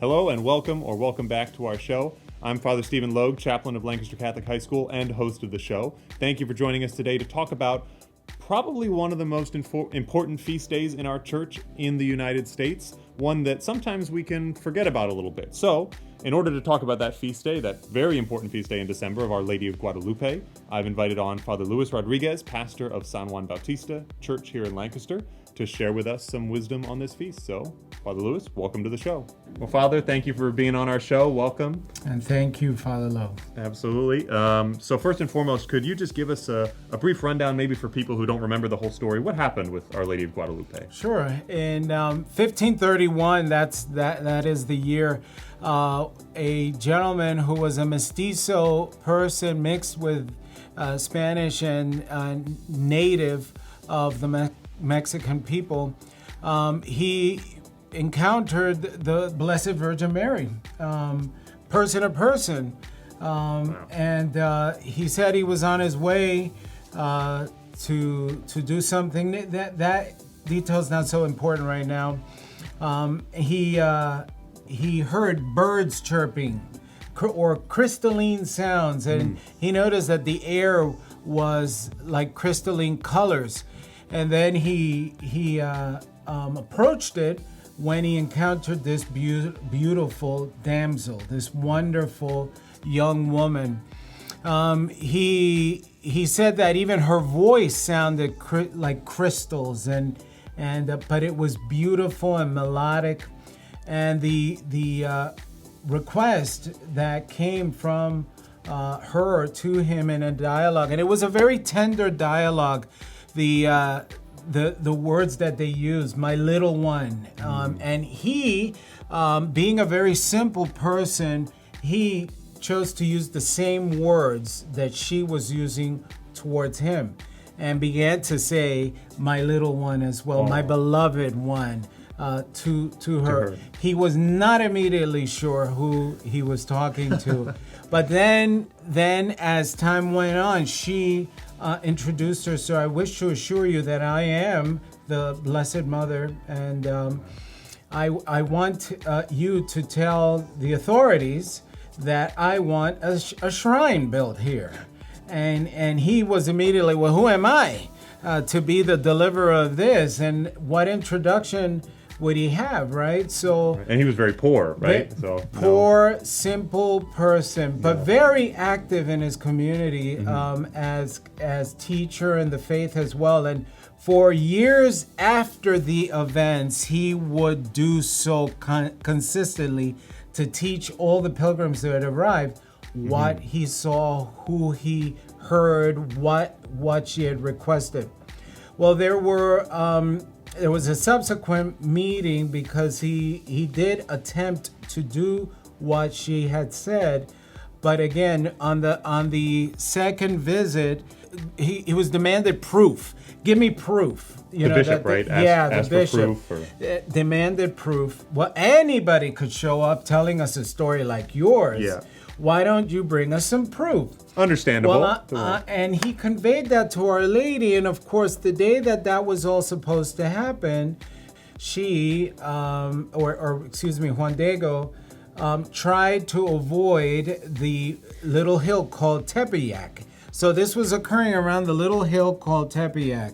Hello and welcome back to our show. I'm Father Stephen Logue, chaplain of Lancaster Catholic High School and host of the show. Thank you for joining us today to talk about probably one of the most important feast days in our church in the United States, one that sometimes we can forget about a little bit. So, in order to talk about that feast day, that very important feast day in December of Our Lady of Guadalupe, I've invited on Father Rodríguez, pastor of San Juan Bautista Church here in Lancaster, to share with us some wisdom on this feast. So, Father Luis, welcome to the show. Well, Father, thank you for being on our show. Welcome. And thank you, Father Lowe. Absolutely. So first and foremost, could you just give us a brief rundown, maybe for people who don't remember the whole story? What happened with Our Lady of Guadalupe? Sure. In 1531, that is the year, a gentleman who was a mestizo person mixed with Spanish and native of the Mexican people, he encountered the Blessed Virgin Mary, person to person. And he said he was on his way to do something. That detail's not so important right now. He heard birds chirping or crystalline sounds, and he noticed that the air was like crystalline colors. And then he approached it when he encountered this beautiful damsel, this wonderful young woman. He said that even her voice sounded like crystals, but it was beautiful and melodic. And the request that came from her to him in a dialogue, and it was a very tender dialogue. The words that they used, my little one, and he, being a very simple person, he chose to use the same words that she was using towards him, and began to say, my little one as well, my beloved one, to her. He was not immediately sure who he was talking to, but then as time went on, she introduced her. So I wish to assure you that I am the Blessed Mother, and I want you to tell the authorities that I want a shrine built here. And he was immediately, well, who am I to be the deliverer of this? And what introduction would he have, right? So, and he was very poor, right? Poor, simple person, but very active in his community, as teacher in the faith as well. And for years after the events, he would do so consistently to teach all the pilgrims that arrived what he saw, who he heard, what she had requested. Well, there was a subsequent meeting because he did attempt to do what she had said, but again, on the second visit, he was demanded proof. Give me proof. The bishop, right? The bishop demanded proof. Well, anybody could show up telling us a story like yours. Yeah. Why don't you bring us some proof? Understandable. Well, and he conveyed that to Our Lady, and of course, the day that was all supposed to happen, she, Juan Diego, tried to avoid the little hill called Tepeyac. So this was occurring around the little hill called Tepeyac,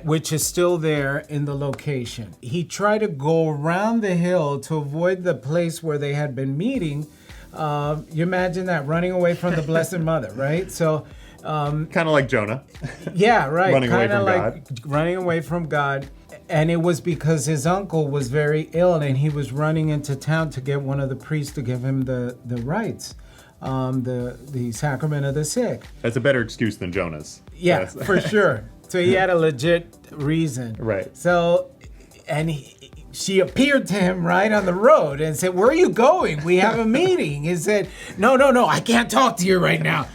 which is still there in the location. He tried to go around the hill to avoid the place where they had been meeting. You imagine that, running away from the Blessed Mother, right? So, kind of like Jonah. Yeah, right. Running away from God. Running away from God. And it was because his uncle was very ill, and he was running into town to get one of the priests to give him the rites, the sacrament of the sick. That's a better excuse than Jonah's. Yeah, yes. For sure. So he had a legit reason. Right. So, and she appeared to him right on the road and said, where are you going? We have a meeting. He said, no, I can't talk to you right now.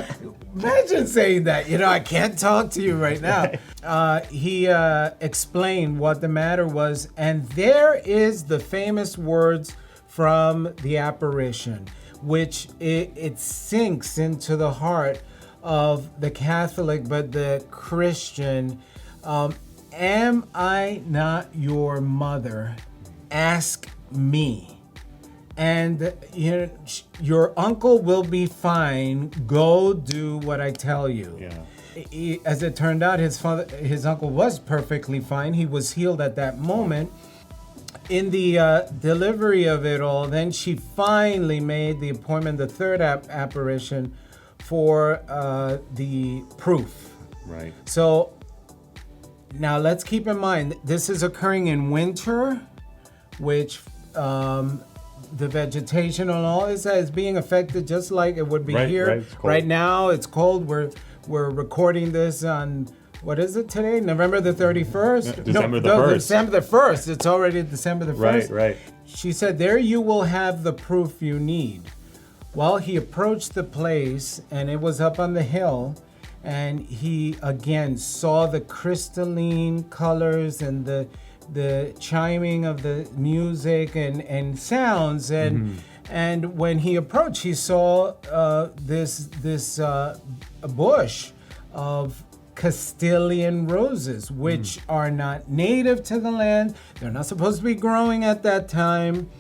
Imagine saying that, I can't talk to you right now. He explained what the matter was, and there is the famous words from the apparition, which it sinks into the heart of the Catholic, but the Christian. Am I not your mother? Ask me. and your uncle will be fine. Go do what I tell you. Yeah. As it turned out, his uncle was perfectly fine. He was healed at that moment. In the delivery of it all, then she finally made the appointment, the third apparition, for the proof. Right. So now let's keep in mind, this is occurring in winter, which the vegetation and all is being affected just like it would be here. Right now, it's cold. We're recording this on, what is it today? November the 31st? December the 1st. December the 1st. It's already December the 1st. Right. She said, there you will have the proof you need. Well, he approached the place, and it was up on the hill, and he again saw the crystalline colors and the chiming of the music and sounds, and when he approached, he saw this bush of Castilian roses, which are not native to the land. They're not supposed to be growing at that time.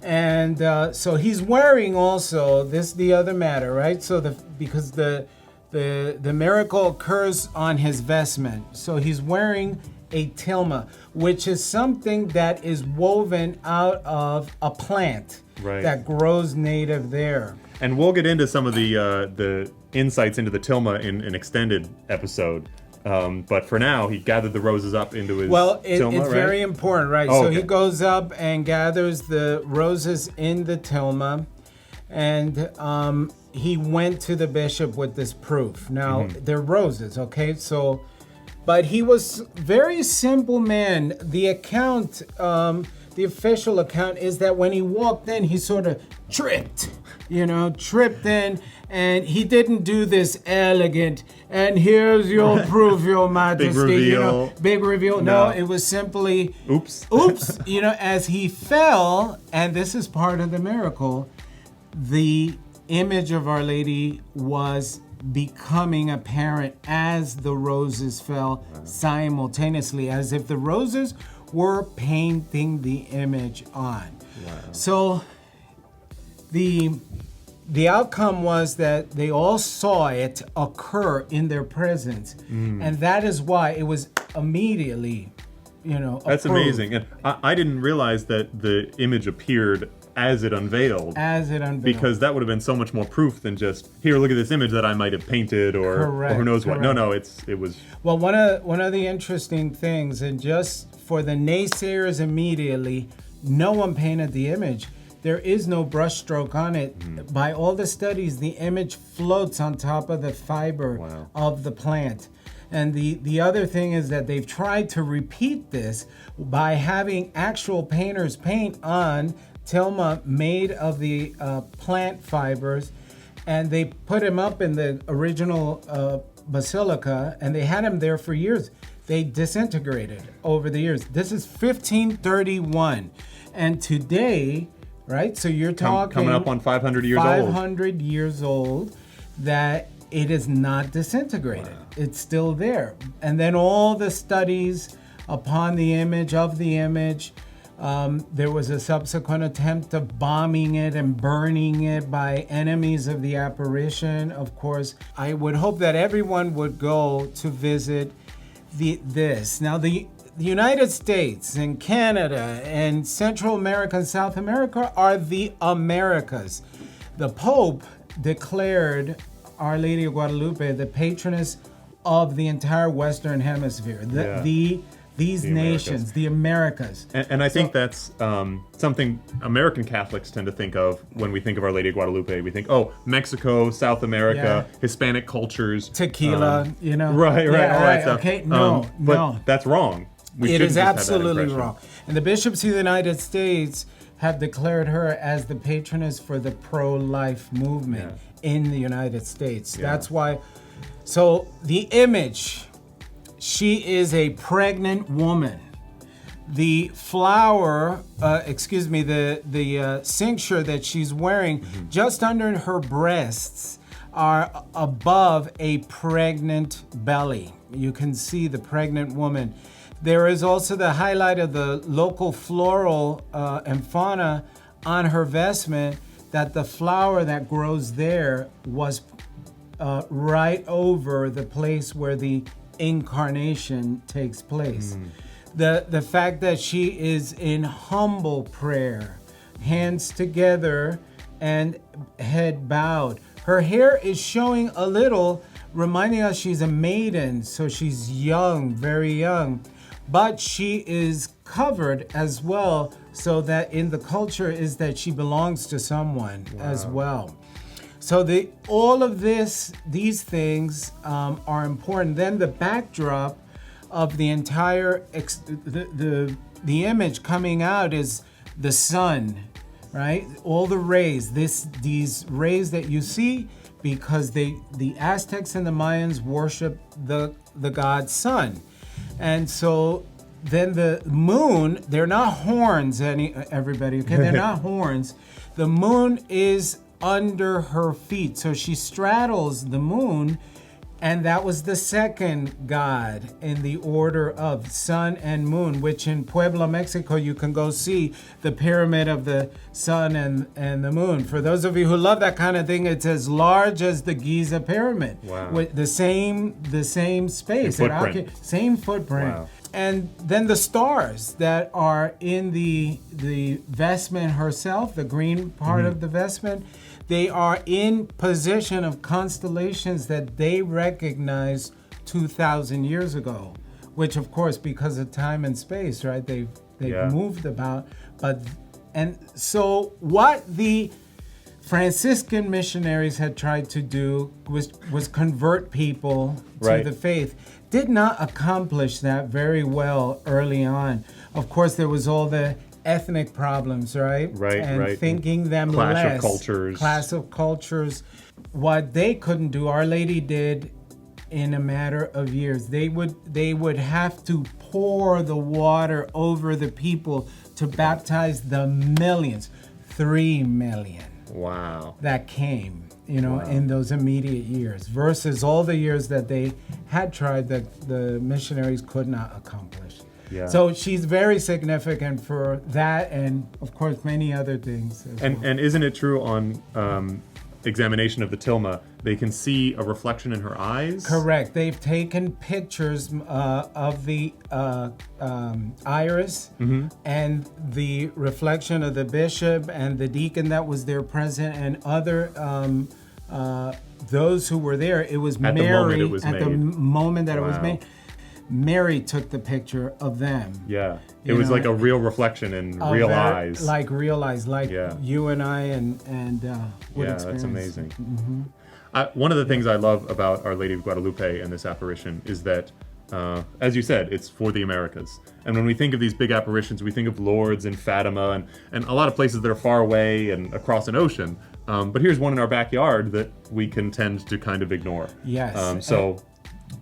And so he's wearing also the other matter, right? So because the miracle occurs on his vestment. So he's wearing a tilma, which is something that is woven out of a plant that grows native there. And we'll get into some of the insights into the tilma in an extended episode. But for now, he gathered the roses up into his tilma, it's very important, right? Oh, so okay. he goes up and gathers the roses in the tilma, and he went to the bishop with this proof. Now, they're roses, okay? So, but he was very simple man. The account, the official account is that when he walked in, he sort of tripped in, and he didn't do this elegant, and here's your proof, your majesty, big reveal. No, it was simply, oops, as he fell, and this is part of the miracle, the image of Our Lady was becoming apparent as the roses fell simultaneously, as if the roses were painting the image on. Wow. So the outcome was that they all saw it occur in their presence, and that is why it was immediately, That's approved. amazing. And I didn't realize that the image appeared as it unveiled. Because that would have been so much more proof than just, here, look at this image that I might have painted or who knows what. No, it was. Well, one of the interesting things, and just for the naysayers immediately, no one painted the image. There is no brushstroke on it. By all the studies, the image floats on top of the fiber of the plant. And the other thing is that they've tried to repeat this by having actual painters paint on tilma made of the plant fibers, and they put him up in the original basilica, and they had him there for years. They disintegrated over the years. This is 1531, and today, right? So you're talking coming up on 500 years 500 years old, that it is not disintegrated. Wow. It's still there. And then all the studies upon the image of the image. There was a subsequent attempt of bombing it and burning it by enemies of the apparition. Of course, I would hope that everyone would go to visit this. Now, the United States and Canada and Central America and South America are the Americas. The Pope declared Our Lady of Guadalupe the patroness of the entire Western Hemisphere. These nations, the Americas. And I think that's something American Catholics tend to think of when we think of Our Lady of Guadalupe. We think, Mexico, South America, Hispanic cultures. Tequila, Right, all that stuff. Okay, no. That's wrong. It is absolutely wrong. And the bishops of the United States have declared her as the patroness for the pro-life movement in the United States. Yeah. That's why. So the image, she is a pregnant woman. The flower, the cincture that she's wearing just under her breasts are above a pregnant belly. You can see the pregnant woman. There is also the highlight of the local floral and fauna on her vestment that the flower that grows there was right over the place where the incarnation takes place. The fact that she is in humble prayer, hands together and head bowed. Her hair is showing a little, reminding us she's a maiden, so she's young, very young. But she is covered as well, so that in the culture is that she belongs to someone as well. So all of these things are important. Then the backdrop of the entire the image coming out is the sun, right? All the rays. These rays that you see, because the Aztecs and the Mayans worship the god sun, and so then the moon. They're not horns, everybody. Okay, they're not horns. The moon is under her feet, so she straddles the moon, and that was the second god in the order of sun and moon, which in Puebla, Mexico, you can go see the pyramid of the sun and the moon. For those of you who love that kind of thing, it's as large as the Giza pyramid. Wow. With the same space, same footprint. Wow. And then the stars that are in the vestment herself, the green part of the vestment, they are in position of constellations that they recognized 2,000 years ago, which of course, because of time and space, right? They've moved about, and so what the Franciscan missionaries had tried to do was convert people to the faith. Did not accomplish that very well early on. Of course, there was all the ethnic problems, right? And thinking them less. Clash of cultures. What they couldn't do, Our Lady did in a matter of years. They would have to pour the water over the people to baptize the millions. 3 million. Wow. That came, in those immediate years, versus all the years that they had tried that the missionaries could not accomplish. Yeah. So she's very significant for that, and of course many other things. And isn't it true on examination of the tilma, they can see a reflection in her eyes? Correct. They've taken pictures of the iris and the reflection of the bishop and the deacon that was there present, and other those who were there. It was Mary at the moment that it was made. Mary took the picture of them. Yeah. It was like a real reflection in real eyes. Like real eyes, like you and I and would experience. That's amazing. One of the things I love about Our Lady of Guadalupe and this apparition is that, as you said, it's for the Americas. And when we think of these big apparitions, we think of Lourdes and Fatima and a lot of places that are far away and across an ocean. But here's one in our backyard that we can tend to kind of ignore. Yes.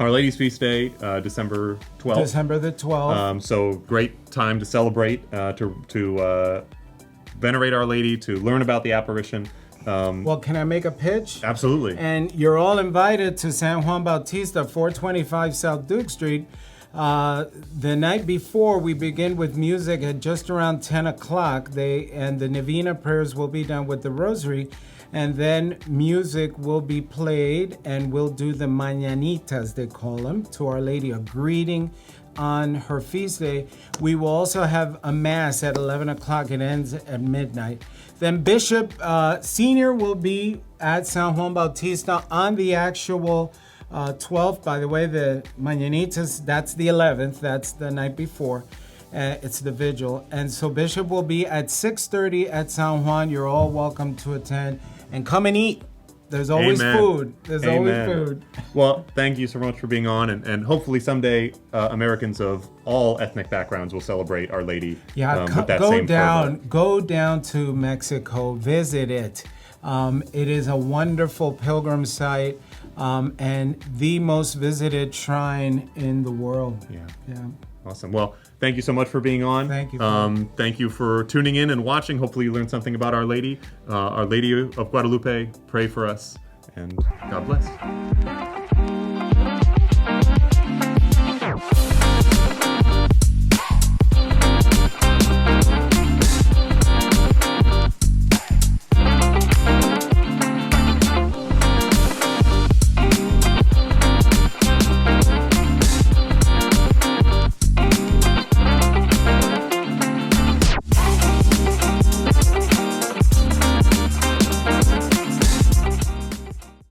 Our Lady's Feast Day, December 12th. December the 12th. So great time to celebrate, to venerate Our Lady, to learn about the apparition. Well, can I make a pitch? Absolutely. And you're all invited to San Juan Bautista, 425 South Duke Street. The night before, we begin with music at just around 10 o'clock. And the Novena prayers will be done with the Rosary. And then music will be played, and we'll do the mañanitas, they call them, to Our Lady, a greeting on her feast day. We will also have a mass at 11 o'clock. It ends at midnight. Then Bishop Senior will be at San Juan Bautista on the actual 12th. By the way, the mañanitas, that's the 11th. That's the night before. It's the vigil. And so Bishop will be at 6:30 at San Juan. You're all welcome to attend. And come and eat. There's always food. There's always food. Well, thank you so much for being on. And hopefully someday Americans of all ethnic backgrounds will celebrate Our Lady with that same fervor. Go down to Mexico. Visit it. It is a wonderful pilgrim site and the most visited shrine in the world. Yeah. Awesome. Well, thank you so much for being on. Thank you. Thank you for tuning in and watching. Hopefully you learned something about Our Lady. Our Lady of Guadalupe, pray for us, and God bless.